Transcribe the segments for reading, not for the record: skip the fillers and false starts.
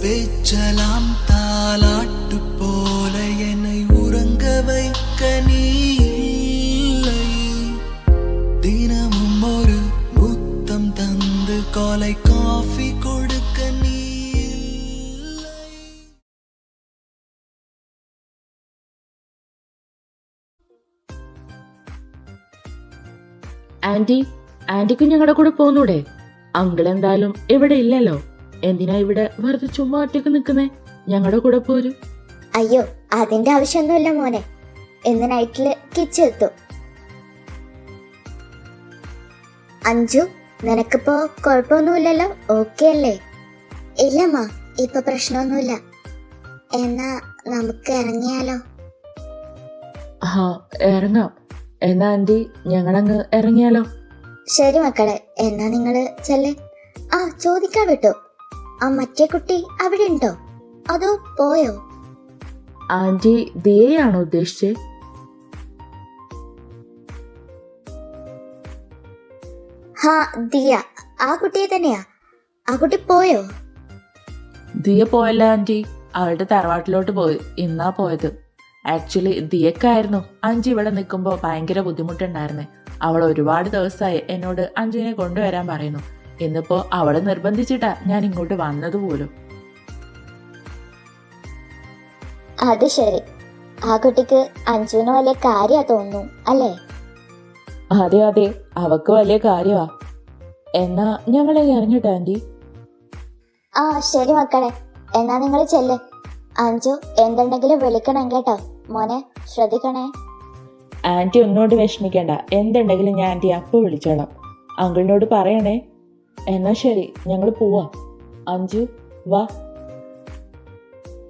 பேச்சலாம் தாலாட்டு போல என்னை உறங்க வைக்க நீ இல்லை. தினமும் ஒரு முத்தம் தந்து காலை காஃபி கொடுக்க நீ இல்லை. ആന്റിക്ക് ഞങ്ങളുടെ കൂടെ പോന്നൂടെ? അങ്കിൾ എന്തായാലും ഇവിടെ ഇല്ലല്ലോ. എന്തിനാ ഇവിടെ വെറുതെ ചുമ്മാ ഒറ്റക്ക് നിൽക്കുന്നേ? ഞങ്ങളുടെ കൂടെ പോരൂ. അയ്യോ, അതിന്റെ ആവശ്യമൊന്നുമില്ല മോനെ. ഇന്ന് നൈറ്റില് കിച്ചെത്തും. അഞ്ജു, നിനക്കിപ്പോ കുഴപ്പമൊന്നുമില്ലല്ലോ? ഓക്കെ അല്ലേ? ഇല്ലമ്മ, ഇപ്പൊ പ്രശ്നമൊന്നുമില്ല. എന്നാ നമുക്ക് ഇറങ്ങിയാലോ? ഇറങ്ങാം. എന്നാ ആന്റി, ഞങ്ങളങ്ങ് ഇറങ്ങിയാലോ? ശരി മക്കളെ, എന്നാ നിങ്ങള് ചെല്ലേ. ചോദിക്കാൻ വിട്ടു, ആ മറ്റേ കുട്ടി അവിടെ ഉണ്ടോ അതോ പോയോ? ആന്റി ദിയയാണോ ഉദ്ദേശിച്ചേ? ദിയ, ആ കുട്ടിയെ തന്നെയാ. ആ കുട്ടി പോയോ? ദിയ പോയല്ല ആന്റി, അവളുടെ തറവാട്ടിലോട്ട് പോയി. ഇന്നാ പോയത്. ആക്ച്വലി ദിയക്കായിരുന്നു അഞ്ചു ഇവിടെ നിൽക്കുമ്പോൾ ഭയങ്കര ബുദ്ധിമുട്ടുണ്ടായിരുന്നേ. അവൾ ഒരുപാട് ദിവസമായി എന്നോട് അഞ്ജുവിനെ കൊണ്ടുവരാൻ പറയുന്നു. ഇന്നിപ്പോ അവളെ നിർബന്ധിച്ചിട്ടാ ഞാൻ ഇങ്ങോട്ട് വന്നത് പോലും. അത് ശരി, ആ കുട്ടിക്ക് അഞ്ജുവിന് വലിയ കാര്യാ തോന്നുന്നു അല്ലേ? അതെ അതെ, അവക്ക് വലിയ കാര്യമാ. എന്നാ ഞങ്ങളെ ഇറങ്ങിട്ടോ ആന്റി. ശരി മക്കളെ, എന്നാ നിങ്ങൾ ചെല്ല്. അഞ്ജു, എന്തുണ്ടെങ്കിലും വിളിക്കണം കേട്ടോ മോനെ, ശ്രദ്ധിക്കണേ. ആന്റി ഒന്നോട് വിഷമിക്കണ്ട, എന്തുണ്ടെങ്കിലും ഞാൻ ആന്റി അപ്പൊ വിളിച്ചോളാം. അങ്കിളിനോട് പറയണേ. എന്നാ ശരി, ഞങ്ങൾ പോവാ. അഞ്ജു വാ.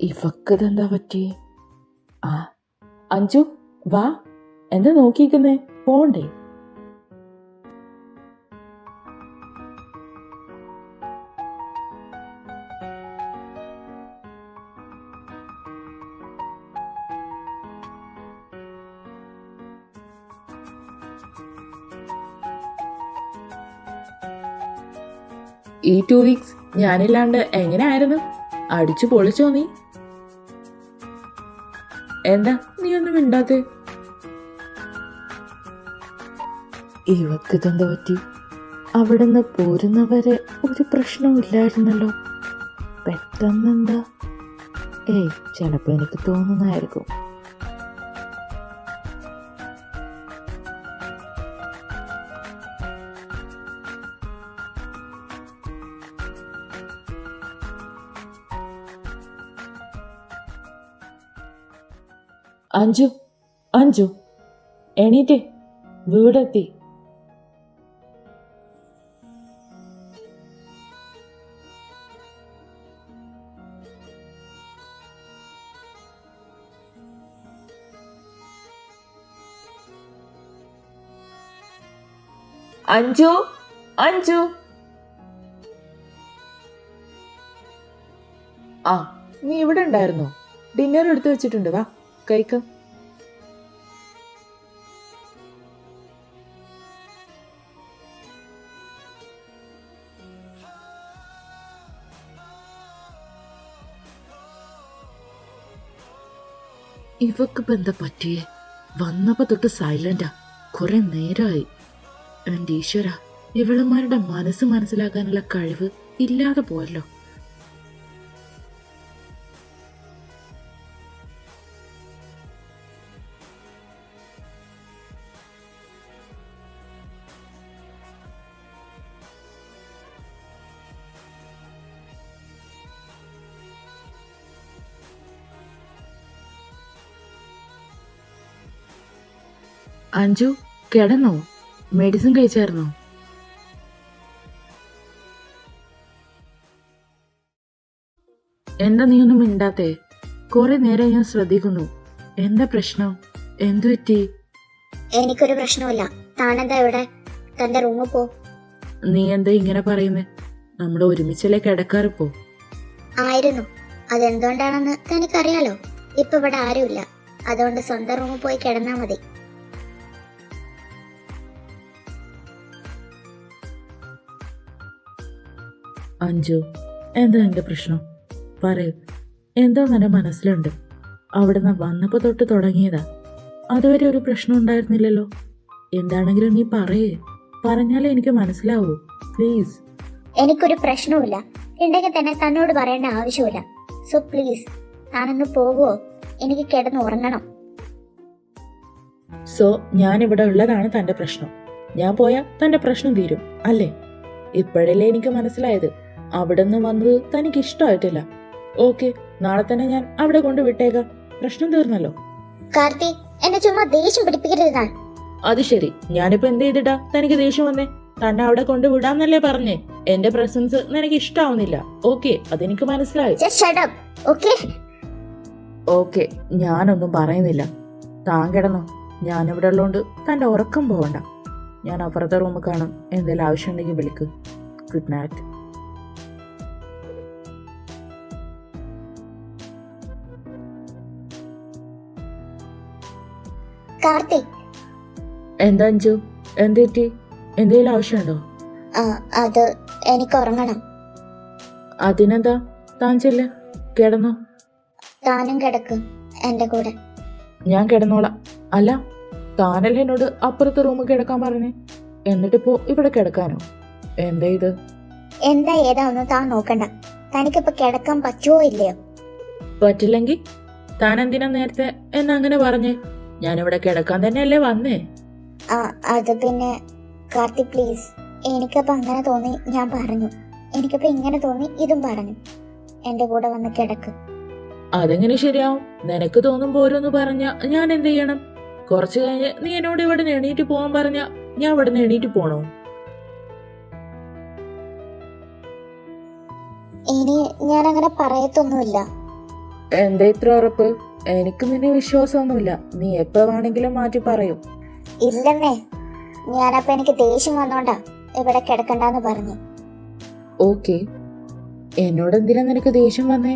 ഇവക്കതെന്താ പറ്റിയേ? അഞ്ജു വാ. എന്താ നോക്കിക്കുന്നേ? പോണ്ടേ? ഈ 2 വീക്സ് ഞാനില്ലാണ്ട് എങ്ങനെയായിരുന്നു? അടിച്ചു പൊളിച്ചോ നീ? എന്താ നീ ഒന്നും മിണ്ടാത്തെ? ഇവക്കിതെന്താ പറ്റി? അവിടുന്ന് പോരുന്നവരെ ഒരു പ്രശ്നവും ഇല്ലായിരുന്നല്ലോ. പെട്ടെന്നെന്താ? ചിലപ്പോ എനിക്ക് തോന്നുന്നതായിരിക്കും. അഞ്ജു, അഞ്ജു എണീറ്റേ, വീടെത്തി. അഞ്ജു, അഞ്ജു. നീ ഇവിടെ ഉണ്ടായിരുന്നോ? ഡിന്നർ എടുത്തു വെച്ചിട്ടുണ്ട്, വാ കഴിക്കാം. ഇവക്ക് എന്താ പറ്റിയേ? വന്നപ്പോ തൊട്ട് സൈലന്റാ. കുറെ നേരമായി. എന്റെ ഈശ്വര, ഇവളമാരുടെ മനസ്സ് മനസ്സിലാക്കാനുള്ള കഴിവ് ഇല്ലാതെ പോയല്ലോ. അഞ്ജു കിടന്നോ? മെഡിസിൻ കഴിച്ചായിരുന്നോ? എന്താ നീ ഒന്നും മിണ്ടാത്തേ? കുറെ നേരം ഞാൻ ശ്രദ്ധിക്കുന്നു. എന്താ പ്രശ്നം? എന്തു പറ്റി? എനിക്കൊരു പ്രശ്നമില്ല. താനെന്താ ഇവിടെ? തന്റെ റൂമിൽ പോ. നീ എന്താ ഇങ്ങനെ പറയുന്നേ? നമ്മൾ ഒരുമിച്ചല്ലേ കിടക്കാറിപ്പോ? ആയിരുന്നു. അതെന്തുകൊണ്ടാണെന്ന് തനിക്കറിയാലോ. ഇപ്പൊ ഇവിടെ ആരുമില്ല, അതുകൊണ്ട് സ്വന്തം റൂമിൽ പോയി കിടന്നാ മതി. അഞ്ജു, എന്താ എന്റെ പ്രശ്നം? പറയൂ, എന്തോ നിന്റെ മനസ്സിലുണ്ട്? അവിടുന്ന് വന്നപ്പോൾ തൊട്ട് തുടങ്ങിയതാ. അതുവരെ ഒരു പ്രശ്നം ഉണ്ടായിരുന്നില്ലല്ലോ. എന്താണെങ്കിലും നീ പറയേ, പറഞ്ഞാലേ എനിക്ക് മനസ്സിലാവൂ. പ്ലീസ്. എനിക്കൊരു പ്രശ്നവുമില്ല, ഉണ്ടെങ്കിൽ തന്നെ തന്നോട് പറയേണ്ട ആവശ്യമില്ല. സോ പ്ലീസ് താനൊന്ന് പോകുമോ? എനിക്ക് കിടന്ന് ഉറങ്ങണം. സോ ഞാനിവിടെ ഉള്ളതാണ് തന്റെ പ്രശ്നം. ഞാൻ പോയാൽ തന്റെ പ്രശ്നം തീരും അല്ലേ? ഇപ്പോഴല്ലേ എനിക്ക് മനസ്സിലായത് അവിടെ നിന്ന് വന്നത് തനിക്ക് ഇഷ്ടമായിട്ടില്ല. ഓക്കെ, നാളെ തന്നെ ഞാൻ അവിടെ കൊണ്ട് വിട്ടേക്കാം. പ്രശ്നം തീർന്നല്ലോ. കാർത്തി, എന്നെ ചുമ്മാ ദേഷ്യം പിടിപ്പിക്കരുത് താൻ. അത് ശരി, ഞാനിപ്പോ എന്ത് ചെയ്തിട്ടാ തനിക്ക് ദേഷ്യം വന്നേ? തന്നെ അവിടെ കൊണ്ട് വിടാന്നല്ലേ പറഞ്ഞേ? എന്റെ പ്രസൻസ് നിനക്ക് ഇഷ്ടാവുന്നില്ല. ഓക്കെ, അതെനിക്ക് മനസ്സിലായി. Just shut up, okay? Okay, ഞാനൊന്നും പറയുന്നില്ല. താൻ കിടന്നോ. ഞാനിവിടെ ഉള്ളതുകൊണ്ട് തന്റെ ഉറക്കം പോകണ്ട. ഞാൻ അപ്പുറത്തെ റൂമിൽ കാണും. എന്തെങ്കിലും ആവശ്യമുണ്ടെങ്കിൽ വിളിക്ക്. Good night. കാർത്തി, എന്താ അഞ്ചു, എന്തെറ്റി? എന്തെങ്കിലും ആവശ്യമുണ്ടോ? അത് എനിക്ക് ഉറങ്ങണം. അതിനെന്താ, താൻ ചെല്ല്, കിടന്നോ. താനും കിടക്ക് എന്റെ കൂടെ. ഞാൻ കിടന്നോളാം. അല്ല, താനല്ലേ എന്നോട് അപ്പുറത്തെ റൂമിൽ കിടക്കാൻ പറഞ്ഞേ? എന്നിട്ടിപ്പോ ഇവിടെ കിടക്കാനോ? എന്താ ഇത്? എന്താ ഏതാ ഒന്നും താൻ നോക്കണ്ട. തനിക്കിപ്പോ കിടക്കാൻ പറ്റുമോ ഇല്ലയോ? പറ്റില്ലെങ്കിൽ താൻ എന്തിനാ നേരത്തെ എന്നാ അങ്ങനെ പറഞ്ഞേ? ഞാനിവിടെ കിടക്കാൻ തന്നെയല്ലേ വന്നേ. അത് പിന്നെ കാർത്തി പ്ലീസ്, എനിക്കപ്പോ അങ്ങനെ തോന്നി ഞാൻ പറഞ്ഞു. എനിക്കപ്പോ ഇങ്ങനെ തോന്നി ഇതും പറഞ്ഞു. എന്റെ കൂടെ വന്ന് കിടക്ക്. അതെങ്ങനെ ശരിയാവും? നിനക്ക് തോന്നുമ്പോ ഓരോന്ന് പറഞ്ഞ ഞാൻ എന്ത് ചെയ്യണം? കുറച്ചു കഴിഞ്ഞ് നീ എന്നോട് ഇവിടെ എണീറ്റ് പോകാൻ പറഞ്ഞ ഞാൻ ഇവിടെ എണീറ്റ് പോണോ? ഇനി ഞാൻ അങ്ങനെ പറയത്തൊന്നുമില്ല. എന്താ ഇത്ര ഉറപ്പ്? എനിക്ക് നിന്നെ വിശ്വാസമൊന്നുമില്ല. നീ എപ്പോ വേണമെങ്കിലും മാറ്റി പറയും. ഇല്ലെന്നേ, ഞാനപ്പോ എനിക്ക് ദേഷ്യം വന്നോണ്ടാ ഇവിടെ കിടക്കണ്ടെന്ന് പറഞ്ഞു. ഓക്കെ, എന്നോട് എന്തിനാ നിനക്ക് ദേഷ്യം വന്നേ?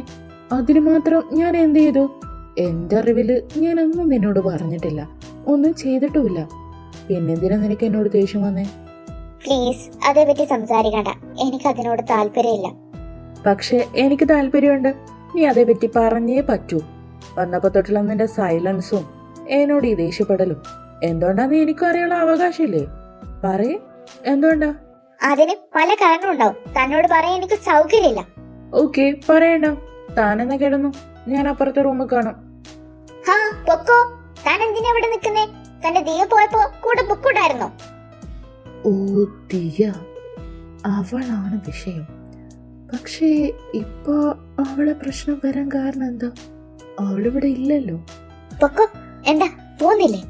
അതിന് മാത്രം ഞാൻ എന്ത് ചെയ്തു? എന്റെ അറിവില് ഞാനൊന്നും നിന്നോട് പറഞ്ഞിട്ടില്ല, ഒന്നും ചെയ്തിട്ടുമില്ല. പിന്നെന്തിനാ നിനക്ക് എന്നോട് ദേഷ്യം വന്നേ? പ്ലീസ് അതേപറ്റി സംസാരിക്കണ്ട, എനിക്ക് അതിനോട് താല്പര്യമില്ല. പക്ഷെ എനിക്ക് താല്പര്യമുണ്ട്. നീ അതേപറ്റി പറഞ്ഞേ പറ്റൂ. വന്നപ്പോ തൊട്ടുള്ള നിന്റെ സൈലൻസും എന്നോട് ഈ ദേഷ്യപ്പെടലും എന്തുകൊണ്ടാന്ന് എനിക്കും അറിയാനുള്ള അവകാശമില്ലേ? പറയേ, എന്തുകൊണ്ടാ? അതിന് പല കാരണം ഉണ്ടാവും. തന്നോട് പറയാൻ എനിക്ക് സൗകര്യമില്ല. ഓക്കെ, പറയണ്ട. താനെന്നാ കിടന്നു, ഞാൻ അപ്പുറത്തെ റൂമിൽ കാണാം. പൊക്കോ. താൻ എന്തിനാ ഇവിടെ നിൽക്കുന്നേ? തന്റെ ദിയ പോയപ്പോ കൂടെ ബുക്കുണ്ടായിരുന്നോ? ഓ, ദിയ, അവളാണ് വിഷയം. പക്ഷേ ഇപ്പൊ അവളെ പ്രശ്നം വരാൻ കാരണം എന്താ? അവളിവിടെ ഇല്ലല്ലോ. പൊക്കോ. എന്താ പോന്നില്ലേ?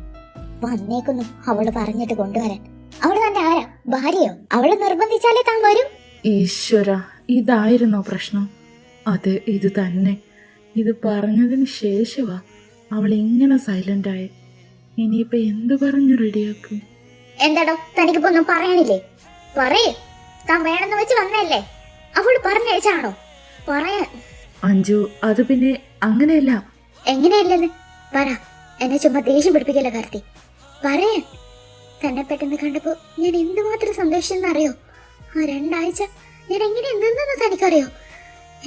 വന്നേക്കുന്നു അവള് പറഞ്ഞിട്ട് കൊണ്ടുവരാൻ. അവള് തന്റെ ആരാ? ഭാര്യയോ? അവള് നിർബന്ധിച്ചാലേ താൻ വരും. ഈശ്വര, ഇതായിരുന്നോ പ്രശ്നം? അതെ, ഇത് തന്നെ. ഇത് പറഞ്ഞതിന് ശേഷവാ അവൾ ഇങ്ങനെ സൈലന്റ് ആയി. ഇനിയിപ്പൊ എന്ത് പറഞ്ഞു റെഡിയാക്കും? എന്താടോ, തനിക്കിപ്പോ ഒന്നും പറയാനില്ലേ? പറയേ. താൻ വേണമെന്ന് വെച്ച് വന്നല്ലേ? അവള് പറഞ്ഞയച്ചാണോ പറയാൻ? അഞ്ജു, അത് പിന്നെ അങ്ങനെയല്ല. എങ്ങനെയല്ലെന്ന് പറ. എന്നെ ചുമ്മാ ദേഷ്യം പിടിപ്പിക്കല്ല കാർത്തി. പറയാൻ. തന്നെ പെട്ടെന്ന് കണ്ടപ്പോ ഞാൻ എന്തുമാത്രം സന്തോഷിച്ചെന്നറിയോ? ആ 2 ആഴ്ച ഞാൻ എങ്ങനെ നിന്നെന്ന് തനിക്കറിയോ?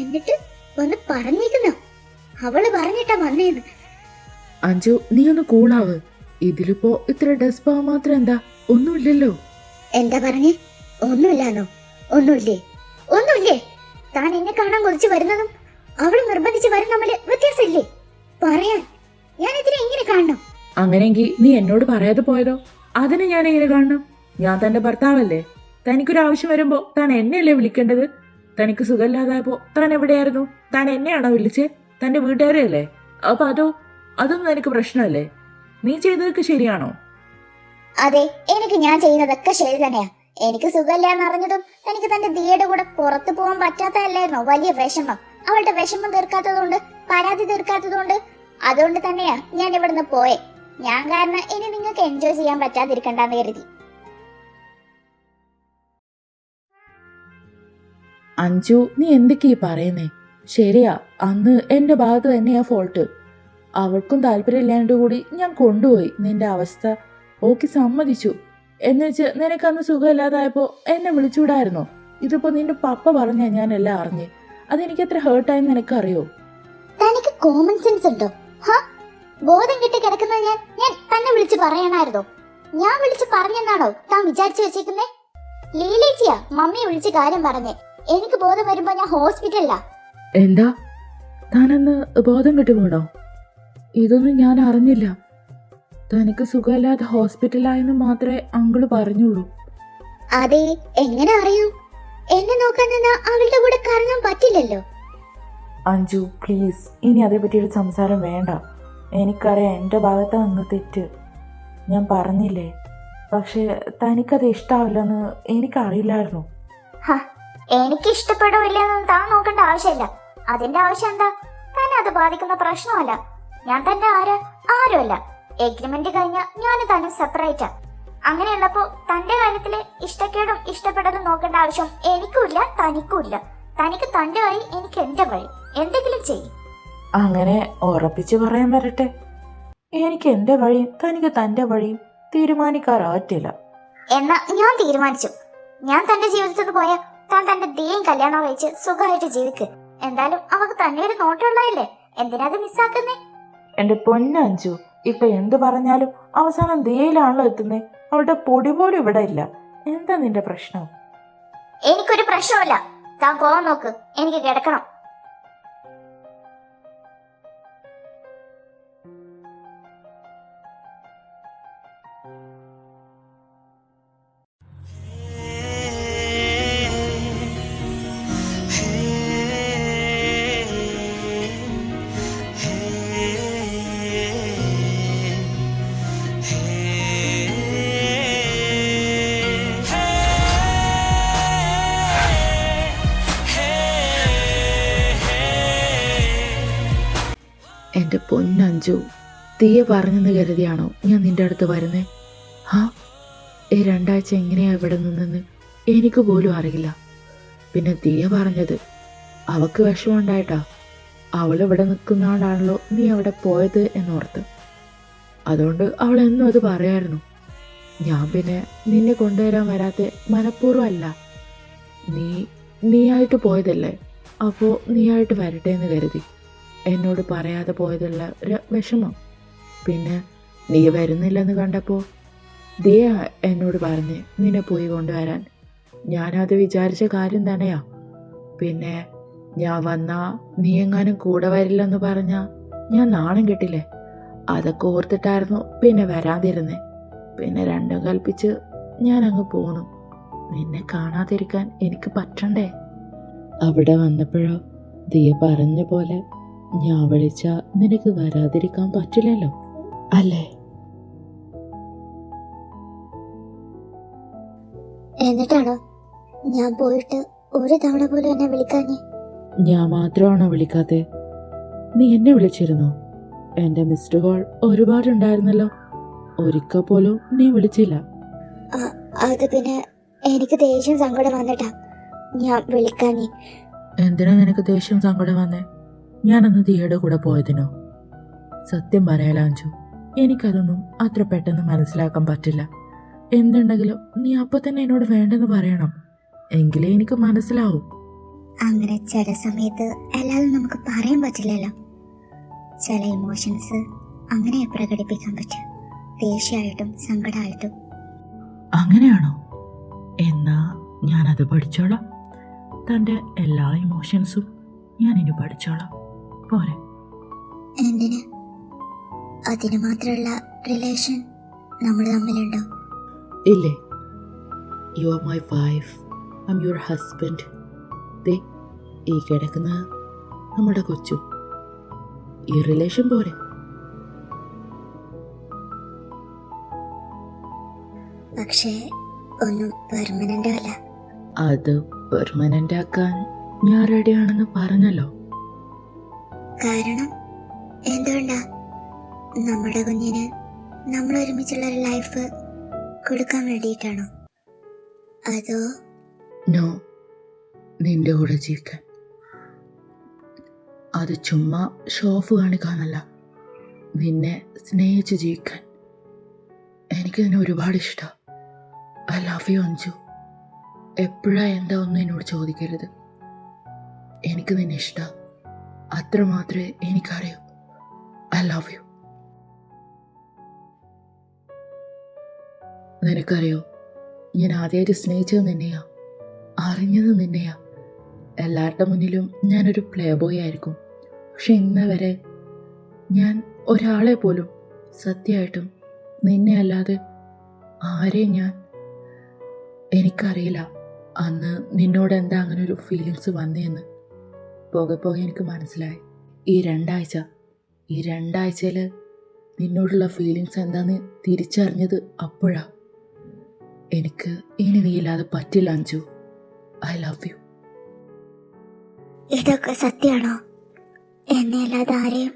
എന്നിട്ട് വന്ന് പറഞ്ഞേക്കുന്നോ അവള് പറഞ്ഞിട്ടാ വന്നേന്ന്. അഞ്ജു, നീ ഒന്ന് കൂളാവ്. ഇതിലിപ്പോ ഇത്ര ഡെസ്പാ മാത്രം എന്താ? ഒന്നുമില്ലല്ലോ. എന്താ പറഞ്ഞേ? ഒന്നുമില്ലാന്നോ? ഒന്നുമില്ലേ? ഒന്നുമില്ലേ? താൻ എന്നെ കാണാൻ കുറിച്ച് വരുന്നതും അവള് നിർബന്ധിച്ച് വരും തമ്മില് വ്യത്യാസമില്ലേ? പറയാൻ. ഞാൻ ഇതിനെ എങ്ങനെ കാണണം? അങ്ങനെയെങ്കിൽ നീ എന്നോട് പറയാതെ പോയതോ? അതിനെ ഞാൻ എങ്ങനെ കാണണം? ഞാൻ തന്റെ ഭർത്താവല്ലേ. തനിക്കൊരു ആവശ്യം വരുമ്പോ താൻ എന്നെയല്ലേ വിളിക്കേണ്ടത്? തനിക്ക് സുഖമില്ലാതായപ്പോ താൻ എവിടെയായിരുന്നു? താൻ എന്നെയാണോ വിളിച്ചേ? തന്റെ വീട്ടുകാരെ അല്ലേ? അപ്പൊ അതൊന്നും എനിക്ക് പ്രശ്നമല്ലേ? നീ ചെയ്തതൊക്കെ ശരിയാണോ? അതെ, എനിക്ക് ഞാൻ ചെയ്യുന്നതൊക്കെ ശരി തന്നെയാ. എനിക്ക് സുഖമില്ലാന്ന് അറിഞ്ഞതും എനിക്ക് തന്റെ ദിയയുടെ കൂടെ പുറത്തു പോകാൻ പറ്റാത്തതല്ലായിരുന്നോ വലിയ വിഷമം? അവളുടെ വിഷമം തീർക്കാത്തതുകൊണ്ട്, പരാതി തീർക്കാത്തതുകൊണ്ട്, അതുകൊണ്ട് തന്നെയാ ഞാൻ ഇവിടുന്ന് പോയെ. ഞാൻ കാരണം ഇനി നിങ്ങൾക്ക് എൻജോയ് ചെയ്യാൻ പറ്റാതിരിക്കണ്ടെന്ന് കരുതി. അഞ്ജു, നീ എന്തൊക്കെയാ പറയുന്നേ? ശരിയാ, അന്ന് എന്റെ ഭാഗത്ത് തന്നെയാ ഫോൾട്ട്. അവൾക്കും താല്പര്യമില്ലാണ്ട് കൂടി ഞാൻ കൊണ്ടുപോയി. നിന്റെ അവസ്ഥ ഓക്കെ, സമ്മതിച്ചു. എന്നുവെച്ച് നിനക്കന്ന് സുഖമില്ലാതായപ്പോ എന്നെ വിളിച്ചുകൂടായിരുന്നോ? ഇതിപ്പോ നിന്റെ പപ്പ പറഞ്ഞാ ഞാൻ എല്ലാം അറിഞ്ഞ്. അതെനിക്ക് എത്ര ഹേർട്ടായി നിനക്കറിയോ? തനിക്ക് കോമൺ സെൻസ് ഉണ്ടോ? ബോധം കിട്ടി കിടക്കുന്നത് ഞാൻ തന്നെ വിളിച്ച് പറയണായിരുന്നോ? ഞാൻ വിളിച്ച് പറഞ്ഞെന്നാണോ താൻ വിചാരിച്ചു വെച്ചേക്കുന്നേ? ലീലേച്ചിയാ മമ്മിയെ വിളിച്ച് കാര്യം പറഞ്ഞേ. എനിക്ക് ബോധം വരുമ്പോ ഞാൻ ഹോസ്പിറ്റലിലാ. എന്താ, താനന്ന് ബോധം കിട്ടി വീണോ? ഇതൊന്നും ഞാൻ അറിഞ്ഞില്ല. തനിക്ക് സുഖമില്ലാതെ ഹോസ്പിറ്റലായെന്ന് മാത്രമേ അങ്കിള് പറഞ്ഞുള്ളൂ. അതെ, എങ്ങനെ അറിയും? എന്നെ നോക്കാൻ നിന്നാ അവളുടെ കൂടെ കറങ്ങാൻ പറ്റില്ലല്ലോ. അഞ്ജു പ്ലീസ്, ഇനി അതേപറ്റിയൊരു സംസാരം വേണ്ട. എനിക്കറിയാം എൻ്റെ ഭാഗത്ത് നിന്ന് തെറ്റ്. ഞാൻ പറഞ്ഞില്ലേ, പക്ഷെ തനിക്കത് ഇഷ്ടാവില്ലെന്ന് എനിക്കറിയില്ലായിരുന്നു. എനിക്ക് ഇഷ്ടപ്പെടോ ഇല്ലെന്നൊന്നും താൻ നോക്കേണ്ട ആവശ്യമില്ല. അതിന്റെ ആവശ്യം എന്താ? തന്നെ അത് ബാധിക്കുന്ന പ്രശ്നമല്ല. ഞാൻ തന്റെ ആരുമല്ല. എഗ്രിമെന്റ് കഴിഞ്ഞ ഞാൻ തന്നെ സെപ്പറേറ്റാ. അങ്ങനെയുള്ളപ്പോ തന്റെ കാര്യത്തില് ഇഷ്ടക്കേടും ഇഷ്ടപ്പെടലും നോക്കേണ്ട ആവശ്യം എനിക്കുമില്ല, തനിക്കുമില്ല. തനിക്ക് തന്റെ വഴി, എനിക്ക് എന്റെ വഴി. എന്തെങ്കിലും ചെയ്യും. അങ്ങനെ ഉറപ്പിച്ച് പറയാൻ വരട്ടെ. എനിക്ക് എൻ്റെ വഴിയും തനിക്ക് തൻ്റെ വഴിയും തീരുമാനിക്കാറാറ്റില്ല. എന്നാ ഞാൻ തീരുമാനിച്ചു. ഞാൻ തന്റെ ജീവിതത്തിൽ നിന്ന് പോയാ താൻ തന്റെ ദിയയും കല്യാണം കഴിച്ച് സുഖമായിട്ട് ജീവിക്ക്. എന്തായാലും അവക്ക് തന്നെ ഒരു നോട്ടുള്ളതല്ലേ, എന്തിനാ അത് മിസ്സാക്കുന്നേ? എൻ്റെ പൊന്നഞ്ചു, ഇപ്പൊ എന്ത് പറഞ്ഞാലും അവസാനം ദിയയിലാണല്ലോ എത്തുന്നേ. അവളുടെ പൊടി പോലും ഇവിടെ ഇല്ല. എന്താ നിന്റെ പ്രശ്നം? എനിക്കൊരു പ്രശ്നമില്ല. താൻ പോവാൻ നോക്ക്, എനിക്ക് കിടക്കണം. എൻ്റെ പൊന്നഞ്ചു, തീയ പറഞ്ഞെന്ന് കരുതിയാണോ ഞാൻ നിന്റെ അടുത്ത് വരുന്നേ? ഈ 2 ആഴ്ച എങ്ങനെയാ ഇവിടെ നിന്നെന്ന് എനിക്ക് പോലും അറിയില്ല. പിന്നെ തീയ പറഞ്ഞത് അവക്ക് വിഷമമുണ്ടായിട്ടാ. അവളിവിടെ നിൽക്കുന്നതുകൊണ്ടാണല്ലോ നീ അവിടെ പോയത് എന്നോർത്ത്. അതുകൊണ്ട് അവൾ എന്നും അത് പറയായിരുന്നു. ഞാൻ പിന്നെ നിന്നെ കൊണ്ടുവരാൻ വരാത്തെ മനഃപൂർവ്വം അല്ല. നീയായിട്ട് പോയതല്ലേ, അപ്പോൾ നീയായിട്ട് വരട്ടെ എന്ന് കരുതി. എന്നോട് പറയാതെ പോയതുള്ള ഒരു വിഷമം. പിന്നെ നീ വരുന്നില്ലെന്ന് കണ്ടപ്പോൾ ദിയ എന്നോട് പറഞ്ഞ് നിന്നെ പോയി കൊണ്ടുവരാൻ. ഞാനത് വിചാരിച്ച കാര്യം തന്നെയാ. പിന്നെ ഞാൻ വന്നാ നീ എങ്ങാനും കൂടെ വരില്ലെന്ന് പറഞ്ഞാ ഞാൻ നാണം കെട്ടില്ലേ. അതൊക്കെ ഓർത്തിട്ടായിരുന്നു പിന്നെ വരാതിരുന്നേ. പിന്നെ രണ്ടും കൽപ്പിച്ച് ഞാൻ അങ്ങ് പോന്നു. നിന്നെ കാണാതിരിക്കാൻ എനിക്ക് പറ്റണ്ടേ? അവിടെ വന്നപ്പോഴോ ദിയ പറഞ്ഞ പോലെ ഞാൻ വിളിച്ചാ നിനക്ക് വരാതിരിക്കാൻ പറ്റില്ലല്ലോ അല്ലേ? എന്നിട്ടാണോ ഞാൻ പോയിട്ട് ഒരു തവണ പോലും എന്നെ വിളിക്കാഞ്ഞേ? ഞാൻ മാത്രമാണോ വിളിക്കാത്തെ? നീ എന്നെ വിളിച്ചിരുന്നോ? എൻ്റെ മിസ്ഡ് കോൾ ഒരുപാടുണ്ടായിരുന്നല്ലോ. ഒരിക്കൽ പോലും നീ വിളിച്ചില്ല. അത് പിന്നെ എനിക്ക് ദേഷ്യം സങ്കടം വന്നിട്ടാ ഞാൻ വിളിക്കാഞ്ഞേ. എന്തിനാ നിനക്ക് ദേഷ്യം സങ്കടം വന്നേ? ഞാനന്ന് ദിയയുടെ കൂടെ പോയതിനോ? സത്യം പറയാലോ, എനിക്കതൊന്നും അത്ര പെട്ടെന്ന് മനസ്സിലാക്കാൻ പറ്റില്ല. എന്തുണ്ടെങ്കിലും നീ അപ്പൊ തന്നെ എന്നോട് വേണ്ടെന്ന് പറയണം, എങ്കിലേ എനിക്ക് മനസ്സിലാവും. അങ്ങനെ ചില സമയത്ത് എല്ലാതും നമുക്ക് പറയാൻ പറ്റില്ലല്ലോ. ചില ഇമോഷൻസ് അങ്ങനെ പ്രകടിപ്പിക്കാൻ പറ്റും, ദേഷ്യമായിട്ടും സങ്കടമായിട്ടും. അങ്ങനെയാണോ? എന്നാ ഞാനത് പഠിച്ചോളാം. തൻ്റെ എല്ലാ ഇമോഷൻസും ഞാനിനി പഠിച്ചോളാം. പോരെ? എന്തിന്? അതിന് മാത്രമുള്ള റിലേഷൻ നമ്മൾ തമ്മിലുണ്ടോ? ഇല്ലേ? You are my wife, I am your husband. ദേ ഈ കിടക്കുന്ന നമ്മുടെ കൊച്ചു. ഈ റിലേഷൻ പോരെ? പക്ഷേ ഒന്നും പെർമനന്റ് അല്ല. അത് പെർമനന്റ് ആക്കാൻ ഞാൻ റെഡിയാണെന്ന് പറഞ്ഞല്ലോ. കാരണം എന്തുകൊണ്ടാ? നമ്മുടെ കുഞ്ഞിന് നമ്മൾ ഒരുമിച്ചുള്ള ഒരു ലൈഫ് കൊടുക്കാൻ വേണ്ടിയിട്ടാണോ? അതോ നോ, നിന്റെ കൂടെ ജീവിക്കാൻ. അത് ചുമ്മാ ഷോഫ് കാണിക്കാനല്ല, നിന്നെ സ്നേഹിച്ച് ജീവിക്കാൻ. എനിക്ക് നിന്നെ ഒരുപാട് ഇഷ്ടം. I love you Anju. എപ്പോഴാ എന്താ ഒന്നും എന്നോട് ചോദിക്കരുത്. എനിക്ക് നിന്നെ ഇഷ്ടം. അത്ര മാത്രമേ എനിക്കറിയൂ. I love you. നിനക്കറിയോ, ഞാൻ ആദ്യമായിട്ട് സ്നേഹിച്ചത് നിന്നെയാ, അറിഞ്ഞത് നിന്നെയാ. എല്ലാവരുടെ മുന്നിലും ഞാനൊരു പ്ലേ ബോയ് ആയിരിക്കും. പക്ഷെ ഇന്ന് വരെ ഞാൻ ഒരാളെ പോലും സത്യമായിട്ടും നിന്നെ അല്ലാതെ ആരെയും എനിക്കറിയില്ല അന്ന് നിന്നോട് എന്താ അങ്ങനെ ഒരു ഫീലിങ്സ് വന്നതെന്ന്. പോകെ പോകെ എനിക്ക് മനസ്സിലായി. ഈ രണ്ടാഴ്ചയിൽ നിന്നോടുള്ള ഫീലിങ്സ് എന്താന്ന് തിരിച്ചറിഞ്ഞത് അപ്പോഴാ. എനിക്ക് ഇനി നീ ഇല്ലാതെ പറ്റില്ല അഞ്ജു. I love you. ഇതൊക്കെ സത്യമാണോ? എന്നെ അല്ലാതെ ആരെയും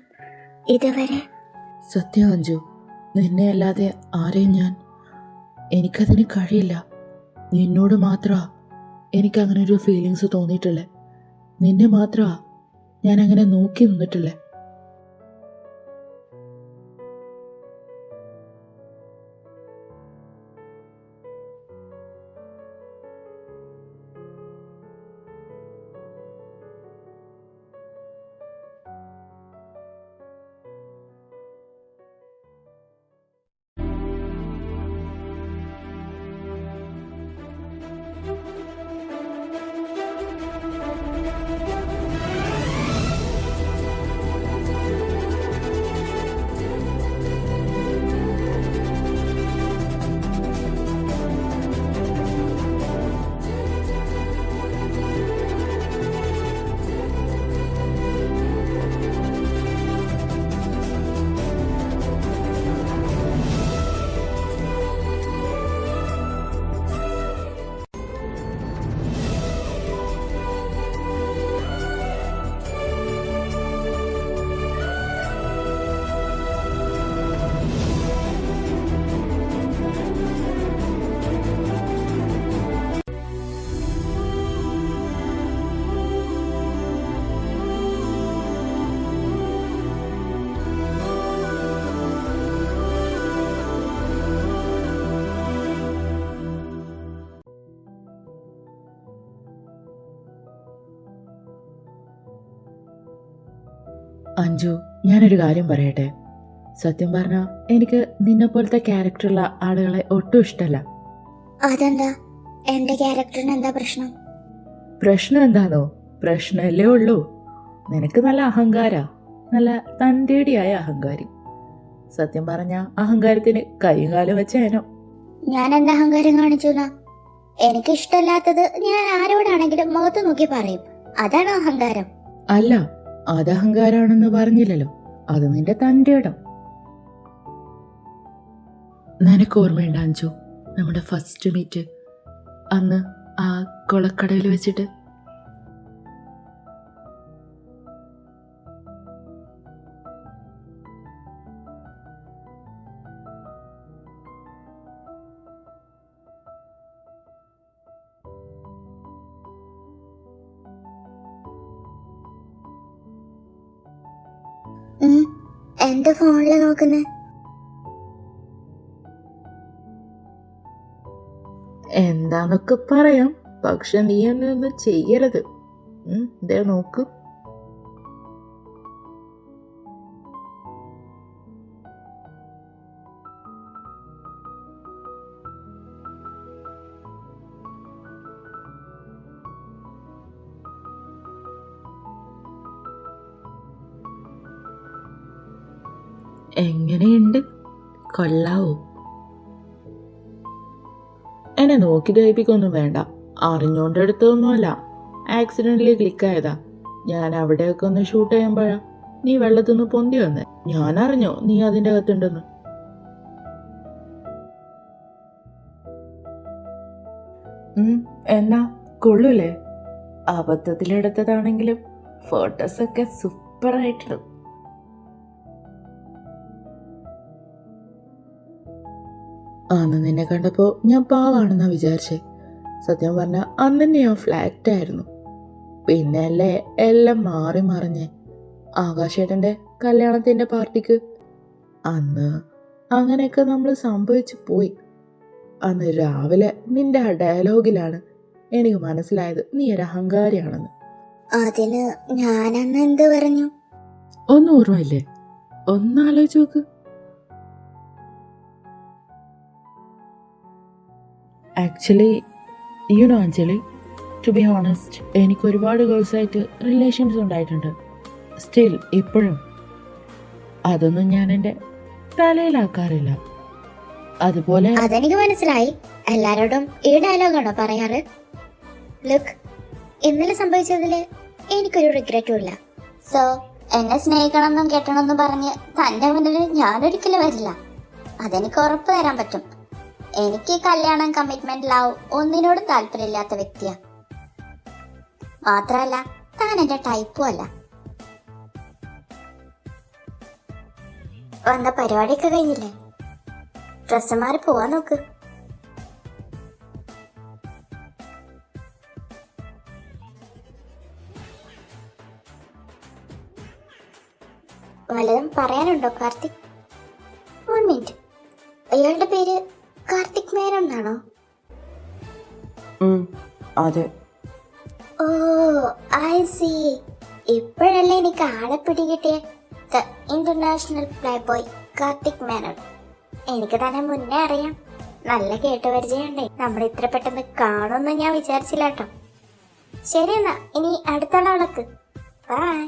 ഇതുവരെ? സത്യം അഞ്ജു, നിന്നെ അല്ലാതെ ആരെയും എനിക്കതിന് കഴിയില്ല. നിന്നോട് മാത്രമാ എനിക്കങ്ങനെ ഒരു ഫീലിങ്സ് തോന്നിയിട്ടുള്ളേ. നിന്നെ മാത്രമാ ഞാൻ അങ്ങനെ നോക്കി നിന്നിട്ടുള്ളേ. അഞ്ജു, ഞാനൊരു കാര്യം പറയട്ടെ. സത്യം പറഞ്ഞാൽ എനിക്ക് നിന്നെ പോലത്തെ ക്യാരക്ടറുള്ള ആളുകളെ ഒട്ടും ഇഷ്ടമല്ല. അതെന്താ? എന്റെ ക്യാരക്ടറിന് എന്താ പ്രശ്നം? പ്രശ്നം എന്താണോ? പ്രശ്നമല്ലേ ഉള്ളൂ. നിനക്ക് നല്ല അഹങ്കാര, നല്ല തന്റേടിയായ അഹങ്കാരി. സത്യം പറഞ്ഞ അഹങ്കാരത്തിന് കൈയും കാലും വെച്ചേനോ. ഞാൻ എന്താ അഹങ്കാരം കാണിച്ചു? എനിക്ക് ഇഷ്ടമല്ലാത്തത് ഞാൻ ആരോടാണെങ്കിലും മുഖത്ത് നോക്കി പറയും. അതാണോ അഹങ്കാരം? അല്ല, അത് അഹങ്കാരാണെന്ന് പറഞ്ഞില്ലല്ലോ. അത് നിന്റെ തന്റെ ഇടം. നിനക്ക് ഓർമ്മയുണ്ട് അഞ്ജു, നമ്മുടെ ഫസ്റ്റ് മീറ്റ് അന്ന് ആ കൊളക്കടയിൽ വെച്ചിട്ട്? എന്റെ ഫോണില് നോക്കുന്നേ? എന്താന്നൊക്കെ പറയാം, പക്ഷെ നീ എന്നൊന്നും ചെയ്യരുത്. ഇതേ നോക്ക്. എങ്ങനെയുണ്ട്? കൊള്ളാവോ? എന്നെ നോക്കി ദയിപ്പിക്കൊന്നും വേണ്ട. അറിഞ്ഞോണ്ടെടുത്തൊന്നുമല്ല, ആക്സിഡന്റിൽ ക്ലിക്കായതാ. ഞാൻ അവിടെയൊക്കെ ഒന്ന് ഷൂട്ട് ചെയ്യുമ്പോഴാ നീ വെള്ളത്തിന്ന് പൊന്തി വന്നേ. ഞാൻ അറിഞ്ഞോ നീ അതിൻ്റെ അകത്തുണ്ടെന്ന്. എന്നാ കൊള്ളൂലേ? അബദ്ധത്തിലെടുത്തതാണെങ്കിലും ഫോട്ടോസൊക്കെ സൂപ്പറായിട്ടുണ്ട്. അന്ന് നിന്നെ കണ്ടപ്പോ ഞാൻ പാവാണെന്നാ വിചാരിച്ചേ. സത്യം പറഞ്ഞ അന്ന് തന്നെ ഞാൻ ഫ്ലാറ്റ് ആയിരുന്നു. പിന്നെ അല്ലേ എല്ലാം മാറി മറിഞ്ഞേ. ആകാശേട്ടന്റെ കല്യാണത്തിന്റെ പാർട്ടിക്ക് അന്ന് അങ്ങനെയൊക്കെ നമ്മൾ സംഭവിച്ചു പോയി. അന്ന് രാവിലെ നിന്റെ ആ ഡയലോഗിലാണ് എനിക്ക് മനസ്സിലായത് നീ ഒരു അഹങ്കാരിയാണെന്ന്. അതിന് ഞാനന്ന് എന്ത് പറഞ്ഞു? ഒന്നും ഓർമ്മയില്ലേ? ഒന്നാലോചിച്ച് നോക്ക്. Actually Anjali, to be honest, എനിക്ക് ഒരുപാട് ഗേൾസായിട്ട് റിലേഷൻസ് ഉണ്ടായിട്ടുണ്ട്. സ്റ്റിൽ ഇപ്പോഴും അതൊന്നും ഞാൻ എൻ്റെ തലയിലാക്കാറില്ല. അതുപോലെ അതെനിക്ക് മനസ്സിലായി. എല്ലാരോടും ഈ ഡയലോഗാണോ പറയാറ്? ലുക്ക്, ഇന്നലെ സംഭവിച്ചതില് എനിക്കൊരു റിഗ്രറ്റും ഇല്ല. സോ എന്നെ സ്നേഹിക്കണമെന്നും കെട്ടണമെന്നും പറഞ്ഞ് തന്റെ മുന്നിൽ ഞാനൊരിക്കലും വരില്ല. അതെനിക്ക് ഉറപ്പ് തരാൻ പറ്റും. എനിക്ക് കല്യാണം, കമ്മിറ്റ്മെന്റ്, ലവ് ഒന്നിനോടും താല്പര്യമില്ലാത്ത വ്യക്തിയാ. മാത്രമല്ല താൻ എന്റെ ടൈപ്പും അല്ല. വന്ന പരിപാടിയൊക്കെ കഴിഞ്ഞില്ലേ? ഡ്രസ്സ് മാറി പോവാൻ നോക്ക്. വല്ലതും പറയാനുണ്ടോ കാർത്തിക്? 1 മിനിറ്റ്. അയാളുടെ പേര് കാർത്തിക് മേനോൻ എന്നാണോ? അതെ. Oh, I see. ഇപ്പോഴല്ലേ എനിക്ക് ആളെ പിടികിട്ടിയ the international playboy Karthik Menon. എനിക്ക് തന്നെ മുന്നേ അറിയാം. നല്ല കേട്ടുപരിചയമുണ്ടേ. നമ്മൾ ഇത്ര പെട്ടെന്ന് കാണുമെന്ന് ഞാൻ വിചാരിച്ചില്ല കേട്ടോ. ശരി എന്നാ, ഇനി അടുത്ത നടക്ക്. ബൈ.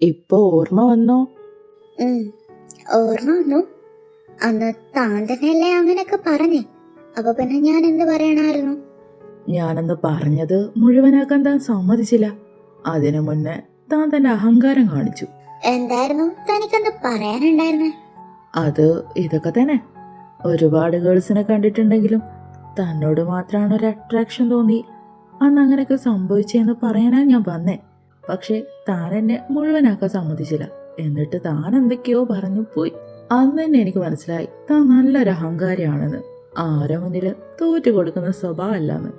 ഇപ്പൊ ഓർമ്മ വന്നോ? ഓർമ്മ വന്നു. അന്ന് താൻ തന്നെയല്ലേ അങ്ങനെയൊക്കെ പറഞ്ഞേ. അപ്പൊ പിന്നെ ഞാൻ എന്ത് പറയണായിരുന്നു? ഞാനെന്ന് പറഞ്ഞത് മുഴുവനാക്കാൻ താൻ സമ്മതിച്ചില്ല. അതിനു മുന്നേ താൻ തന്റെ അഹങ്കാരം കാണിച്ചു. എന്തായിരുന്നു തനിക്കെന്ത് പറയാനുണ്ടായിരുന്നേ? അത് ഇതൊക്കെ തന്നെ. ഒരുപാട് ഗേൾസിനെ കണ്ടിട്ടുണ്ടെങ്കിലും തന്നോട് മാത്രമാണ് ഒരു അട്രാക്ഷൻ തോന്നി. അന്ന് അങ്ങനെയൊക്കെ സംഭവിച്ചെന്ന് പറയാനാ ഞാൻ വന്നേ. പക്ഷെ താൻ എന്നെ മുഴുവനാക്കാൻ സമ്മതിച്ചില്ല. എന്നിട്ട് താൻ എന്തൊക്കെയോ പറഞ്ഞു പോയി. അന്ന് തന്നെ എനിക്ക് മനസ്സിലായി താൻ നല്ലൊരു അഹങ്കാരിയാണെന്ന്. ആരെ മുന്നില് തോറ്റു കൊടുക്കുന്ന സ്വഭാവമല്ലെന്ന്.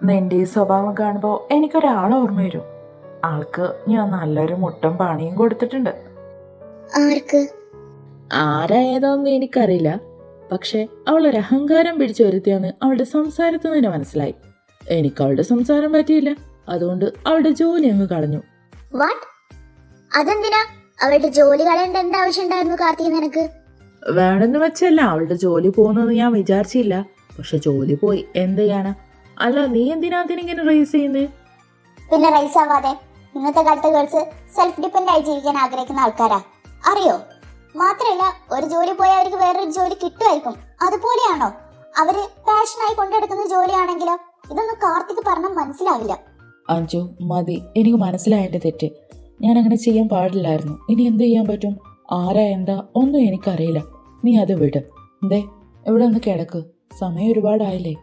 നിന്റെ ഈ സ്വഭാവം കാണുമ്പോൾ എനിക്കൊരാളെ ഓർമ്മ വരും. ആൾക്ക് ഞാൻ നല്ലൊരു മുട്ടം പണിയും കൊടുത്തിട്ടുണ്ട്. ആർക്ക്? ആരായതൊന്നും എനിക്കറിയില്ല. പക്ഷെ അവളൊരു അഹങ്കാരം പിടിച്ചു വരുത്തിയാന്ന് അവളുടെ സംസാരത്തിൽ നിന്ന് മനസ്സിലായി. എനിക്ക് അവളുടെ സംസാരം പറ്റിയില്ല. അതുകൊണ്ട് അവളുടെ ജോലി അങ്ങ് കളഞ്ഞു. വാട്ട്? അതെന്തിനാ അവളുടെ ജോലി കളയേണ്ട എന്താവശ്യം ഉണ്ടായിരുന്നു കാർത്തിക് നിനക്ക്? വേണമെന്ന് വെച്ചല്ല അവളുടെ ജോലി പോകുന്നത് ഞാൻ വിചാരിച്ചില്ല. പക്ഷെ ജോലി പോയി, എന്ത് ചെയ്യാനാ? അല്ല, നീ എന്തിനാ അതിനിങ്ങനെ റേസ് ചെയ്യുന്നത്? പിന്നെ റൈസ് ആവാതെ ഇന്നത്തെ കാലത്തെ ഗേൾസ് സെൽഫ് ഡിപ്പെൻഡ് ആയി ജീവിക്കാൻ ആഗ്രഹിക്കുന്ന ആൾക്കാരാ, അറിയോ? മാത്രല്ല, ഒരു ജോലി പോയാൽ അവർക്ക് വേറൊരു ജോലി കിട്ടുമായിരിക്കും. അതുപോലെയാണോ അവര് പാഷനായി കൊണ്ടെടുക്കുന്ന ജോലിയാണെങ്കിലോ? ഇതൊന്നും കാർത്തിക് പറഞ്ഞാൽ മനസ്സിലാവില്ല. അഞ്ജു, മതി. എനിക്ക് മനസ്സിലായതിന്റെ തെറ്റ്. ഞാൻ അങ്ങനെ ചെയ്യാൻ പാടില്ലായിരുന്നു. ഇനി എന്ത് ചെയ്യാൻ പറ്റും? ആരാ എന്താ ഒന്നും എനിക്കറിയില്ല. നീ അത് വിട്. എന്തേ, ഇവിടെ ഒന്ന് കിടക്ക്. സമയം ഒരുപാടായില്ലേ?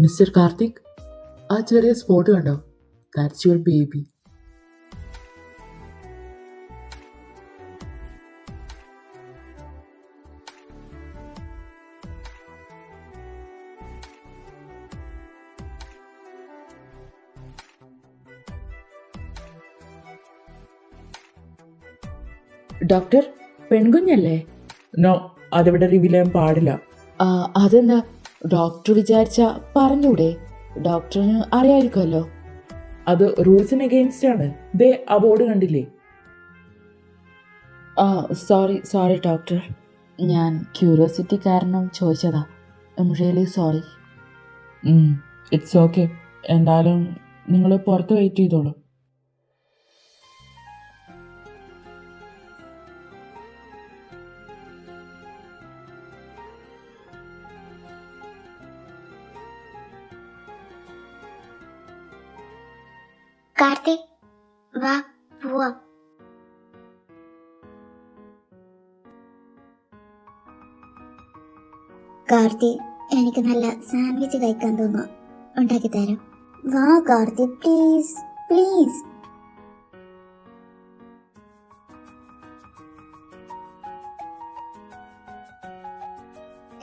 മിസ്റ്റർ കാർത്തിക്, ആ ചെറിയ സ്പോട്ട് കണ്ടോ? That's your baby. ഡോക്ടർ, പെൺകുഞ്ഞല്ലേ? നോ, അതിവിടെ റിവീൽ ചെയ്യാൻ പാടില്ല. അതെന്താ? ഡോക്ടർ വിചാരിച്ച പറഞ്ഞൂടെ? ഡോക്ടറിന് അറിയായിരിക്കുമല്ലോ. അത് റൂൾസിന് അഗെയിൻസ്റ്റ് ആണ്. ദേ, ആ ബോർഡ് കണ്ടില്ലേ? Sorry doctor. ഞാൻ ക്യൂരിയോസിറ്റി കാരണം ചോദിച്ചതാ. I am really sorry. It's okay. എന്തായാലും നിങ്ങൾ പുറത്ത് വെയിറ്റ് ചെയ്തോളൂ. കാർത്തിക്, വാ പോവാം. കാർത്തി, എനിക്ക് നല്ല സാൻഡ്വിച്ച് കഴിക്കാൻ തോന്നുന്നു, ഉണ്ടാക്കി തരാം. വാ കാർത്തി, പ്ലീസ് പ്ലീസ്.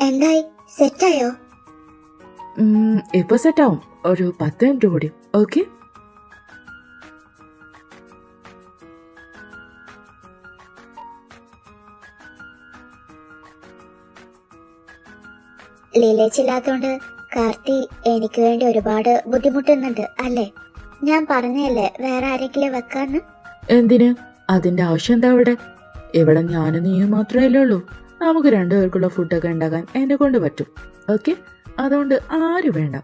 എന്തായി, സെറ്റായോ? ഇപ്പൊ സെറ്റാവും, ഒരു 10 മിനിറ്റ് കൂടി. ഓക്കെ. ലീലേച്ചില്ലാത്തോണ്ട് കാർത്തി എനിക്ക് വേണ്ടി ഒരുപാട് ബുദ്ധിമുട്ടുന്നുണ്ട് അല്ലേ? ഞാൻ പറഞ്ഞല്ലേ വേറെ ആരെങ്കിലും വെക്കാന്ന്. എന്തിന്? അതിന്റെ ആവശ്യം എന്താ ഇവിടെ? ഇവിടെ ഞാനും നീയും മാത്രമല്ലേ ഉള്ളൂ. നമുക്ക് 2 പേർക്കുള്ള ഫുഡൊക്കെ ഉണ്ടാക്കാൻ എന്നെ കൊണ്ട് പറ്റും. ഓക്കെ, അതുകൊണ്ട് ആരും വേണ്ട.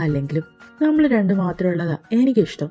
അല്ലെങ്കിലും നമ്മൾ 2 മാത്രമുള്ളതാ എനിക്കിഷ്ടം.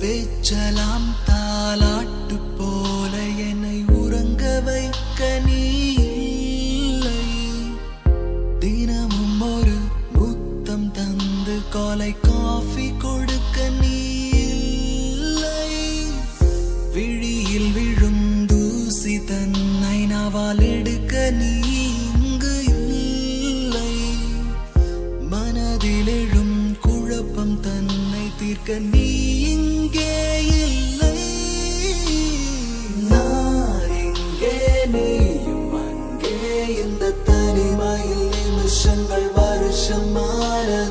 பேச்சலாம் தாலாட்டு போல என்னை உறங்க வைக்க நீ இல்லை. தினமும் ஒரு முத்தம் தந்து காலை காஃபி கொடுக்க நீ இல்லை. விழியில் விழும் தூசி தன்னை நாவால் எடுக்க நீ இங்கு இல்லை. மனதில் எழும் குழப்பம் தன்னை தீர்க்க நீ இங்கே இல்லை. நான் இங்கே நீயும் அங்கே, இந்த தனிமையில் நிமிஷங்கள் வருஷமானதேனோ.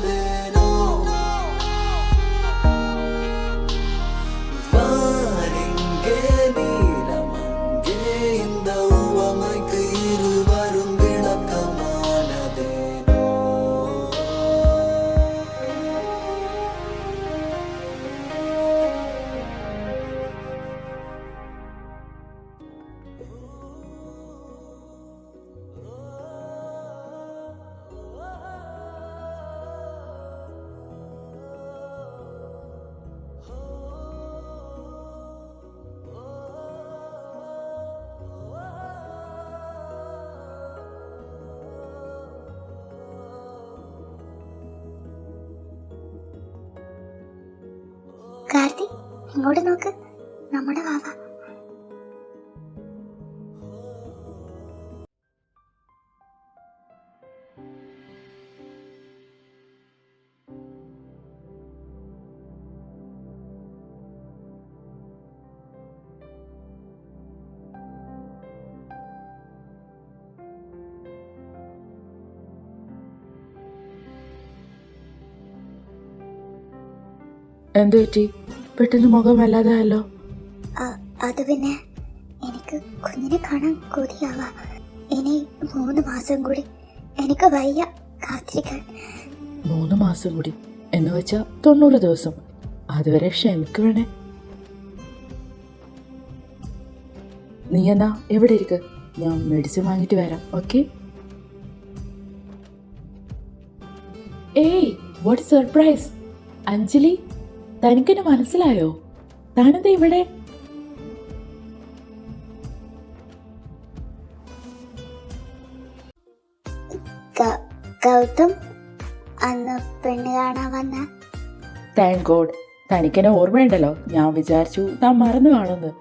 வானிங்கே நீலம் அங்கே, இந்த உவமைக்கு இருவரும் விளக்கமானதேனோ. കാർത്തി, ഇങ്ങോട്ട് നോക്ക്, നമ്മുടെ വാവ. എന്തു പറ്റി? പെട്ടെന്ന് മുഖം വല്ലാതായല്ലോ. അത് പിന്നെ എനിക്ക് കുഞ്ഞിനെ കാണാൻ കൊതിയാവാ. ഇനി 3 മാസം കൂടി എനിക്ക് വയ്യ കാത്തിരിക്കാൻ. 3 മാസം കൂടി എന്ന് വെച്ചാ 90 ദിവസം. അതുവരെ ക്ഷമിക്കണേ. നീ എന്നാ എവിടെ ഇരിക്ക്, ഞാൻ മെഡിസിൻ വാങ്ങിട്ട് വരാം. ഓക്കെ? ഏയ്, വാട്ട് സർപ്രൈസ്! അഞ്ജലി, തനിക്കെന്നെ മനസ്സിലായോ? താനെന്താ ഇവിടെ? ഗൗതം അന്ന് പെണ്ണ് കാണാൻ വന്ന താങ്ക് ഗോഡ്, തനിക്കെന്നെ ഓർമ്മയുണ്ടല്ലോ. ഞാൻ വിചാരിച്ചു താൻ മറന്നു കാണുന്നു.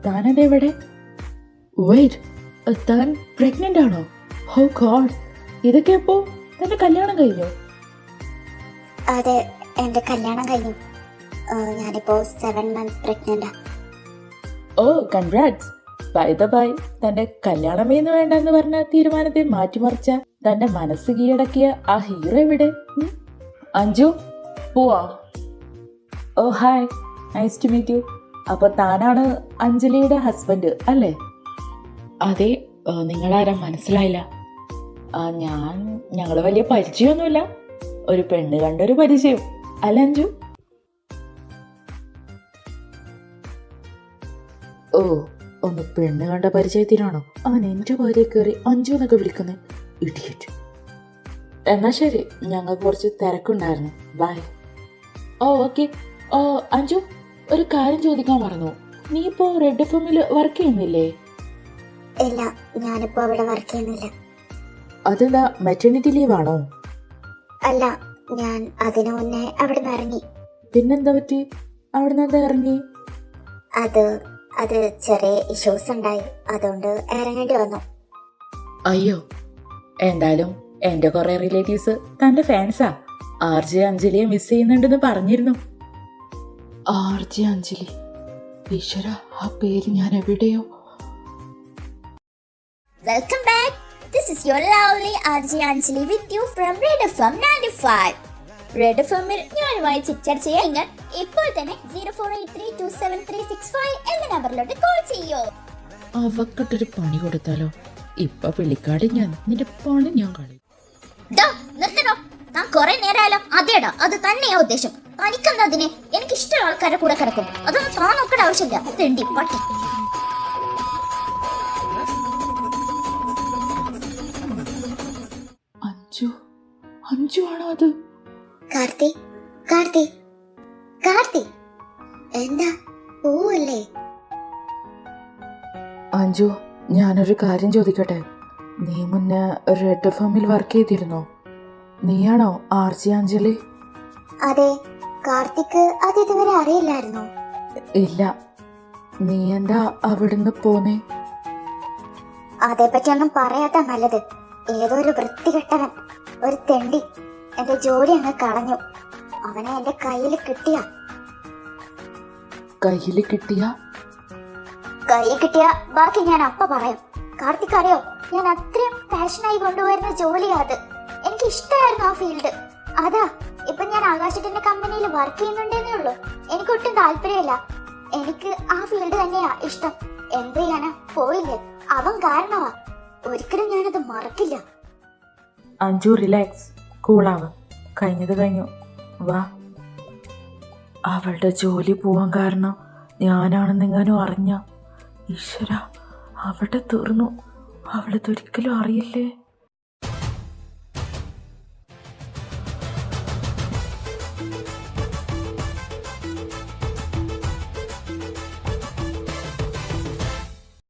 താനെവിടെ? വെയിറ്റ്, താൻ പ്രഗ്നന്റ് ആണോ? ഓ ഗോഡ്, ഇതൊക്കെ എപ്പോ? തന്റെ കല്യാണം കഴിഞ്ഞോ? അതെ, എന്റെ കല്യാണം കഴിഞ്ഞു. ഞാനിപ്പോ 7 months പ്രഗ്നന്റാ. Oh congrats. By the by, തന്റെ കല്യാണമേന്ന് വേണ്ടെന്ന് പറഞ്ഞ തീരുമാനത്തെ മാറ്റിമറിച്ച തന്റെ മനസ്സ് കീഴടക്കിയ ആ ഹീറോ എവിടെ? അഞ്ജു, പോവാ. Oh hi, nice to meet you. അപ്പൊ താനാണ് അഞ്ജലിയുടെ ഹസ്ബൻഡ് അല്ലേ? അതെ. നിങ്ങളാരാ മനസ്സിലായില്ല? ഞങ്ങള് വലിയ പരിചയമൊന്നുമില്ല. ഒരു പെണ്ണ് കണ്ടൊരു പരിചയം അല്ല അഞ്ജു? ഓ, ഒന്ന് പെണ്ണ് കണ്ട പരിചയത്തിനാണോ അവൻ എന്റെ ഭാര്യയെ കയറി അഞ്ജു എന്നൊക്കെ വിളിക്കുന്നത്? ഇഡിയറ്റ്. എന്നാ ശരി, ഞങ്ങൾക്ക് കുറച്ച് തിരക്കുണ്ടായിരുന്നു. ബൈ. Oh okay. അഞ്ജു, ഒരു കാര്യം ചോദിക്കാൻ മറന്നു. നീ ഇപ്പോ റെഡ് എഫ്എമ്മിൽ വർക്ക് ചെയ്യുന്നില്ലേ? ഇല്ല, ഞാനിപ്പോ അവിടെ വർക്ക് ചെയ്യുന്നില്ല. അതെന്താ, മെറ്റർണിറ്റി ലീവ് ആണോ? അല്ല, ഞാൻ അതിനു മുന്നേ അവിടെ നിന്ന് ഇറങ്ങി. പിന്നെന്താ പറ്റി? അവിടെ നിന്ന് ഇറങ്ങി? അത് ചെറിയ ഇഷ്യൂസ് ഉണ്ടായി, അതുകൊണ്ട് ഇറങ്ങേണ്ടി വന്നു. അയ്യോ, എന്തായാലും എന്റെ കുറെ റിലേറ്റീവ്സ് തന്റെ ഫാൻസാ. RJ അഞ്ജലിയെ മിസ് ചെയ്യുന്നുണ്ടെന്ന് പറഞ്ഞിരുന്നു. RJ അഞ്ജലി, ഈശ്വര, ആ പേര് ഞാൻ എവിടെയോ. Welcome back. This is your lovely RJ Anjali with you from Red FM 95. Red എഫ്എമ്മിൽ ഞാനുമായി ചിറ്റ് ചെയ്യാൻ നിങ്ങൾ ഇപ്പോൾ തന്നെ 0483273665 എന്ന നമ്പറിലോട്ട് കോൾ ചെയ്യൂ. അവക്കിട്ടൊരു പണി കൊടുത്താലോ? ഇപ്പൊ വിളിക്കാടി ഞാൻ നിന്റെ പണി ഞാൻ കളി. നിർത്തണോ? ഞാൻ കുറെ നേരമായാലോ. അതേടാ, അത് തന്നെയാ ഉദ്ദേശം. തനിക്കെന്താ അതിന്? എനിക്ക് ഇഷ്ടമുള്ള ആൾക്കാരെ കൂടെ കിടക്കും. അതൊന്നും താൻ നോക്കേണ്ട ആവശ്യമില്ല. തെണ്ടി പട്ടി. അഞ്ജു ആണോ അത്? കാർത്തി, എന്താ പോവല്ലേ? അഞ്ജു, ഞാനൊരു കാര്യം ചോദിക്കട്ടെ? നീ മുന്നേ റെഡ് എഫ്എമ്മിൽ വർക്ക് ചെയ്തിരുന്നോ? നീയാണോ RJ അഞ്ജലി? അതെ. കാർത്തിക്ക് അത് ഇതുവരെ അറിയില്ലായിരുന്നോ? ഇല്ല. നീ എന്താ അവിടുന്ന് പോന്നേ? അതേപ്പറ്റി ഒന്നും പറയാത്ത നല്ലത്. ഏതോ ഒരു വൃത്തികെട്ടവൻ, ഒരു തെണ്ടി എന്റെ ജോലി അങ്ങ് കളഞ്ഞു. അവനെ എന്റെ കയ്യിൽ കിട്ടിയ ബാക്കി ഞാൻ അപ്പ പറയാം. കാർത്തിക് അറിയോ, ഞാൻ അത്രയും പാഷനായി കൊണ്ടുവരുന്ന ജോലിയാ അത്. എനിക്ക് ഇഷ്ടമായിരുന്നു ആ ഫീൽഡ്. അതാ ഇപ്പൊ ഞാൻ ആകാശത്തിന്റെ കമ്പനിയിൽ വർക്ക് ചെയ്യുന്നുണ്ടെന്നേ ഉള്ളൂ. എനിക്ക് ഒട്ടും താല്പര്യമില്ല. എനിക്ക് ആ ഫീൽഡ് തന്നെയാ ഇഷ്ടം. എന്ത് ചെയ്യാനാ, പോയില്ലേ? അവൻ കാരണമാ. ഒരിക്കലും ഞാനത് മറക്കില്ല. അഞ്ജു, റിലാക്സ്, കൂളാവ്. കഴിഞ്ഞത് കഴിഞ്ഞു. വാ. അവളുടെ ജോലി പോവാൻ കാരണം ഞാനാണെന്നെങ്ങാനും അറിഞ്ഞ, ഈശ്വര, അവിടെ തീർന്നു. അവളതൊരിക്കലും അറിയില്ലേ?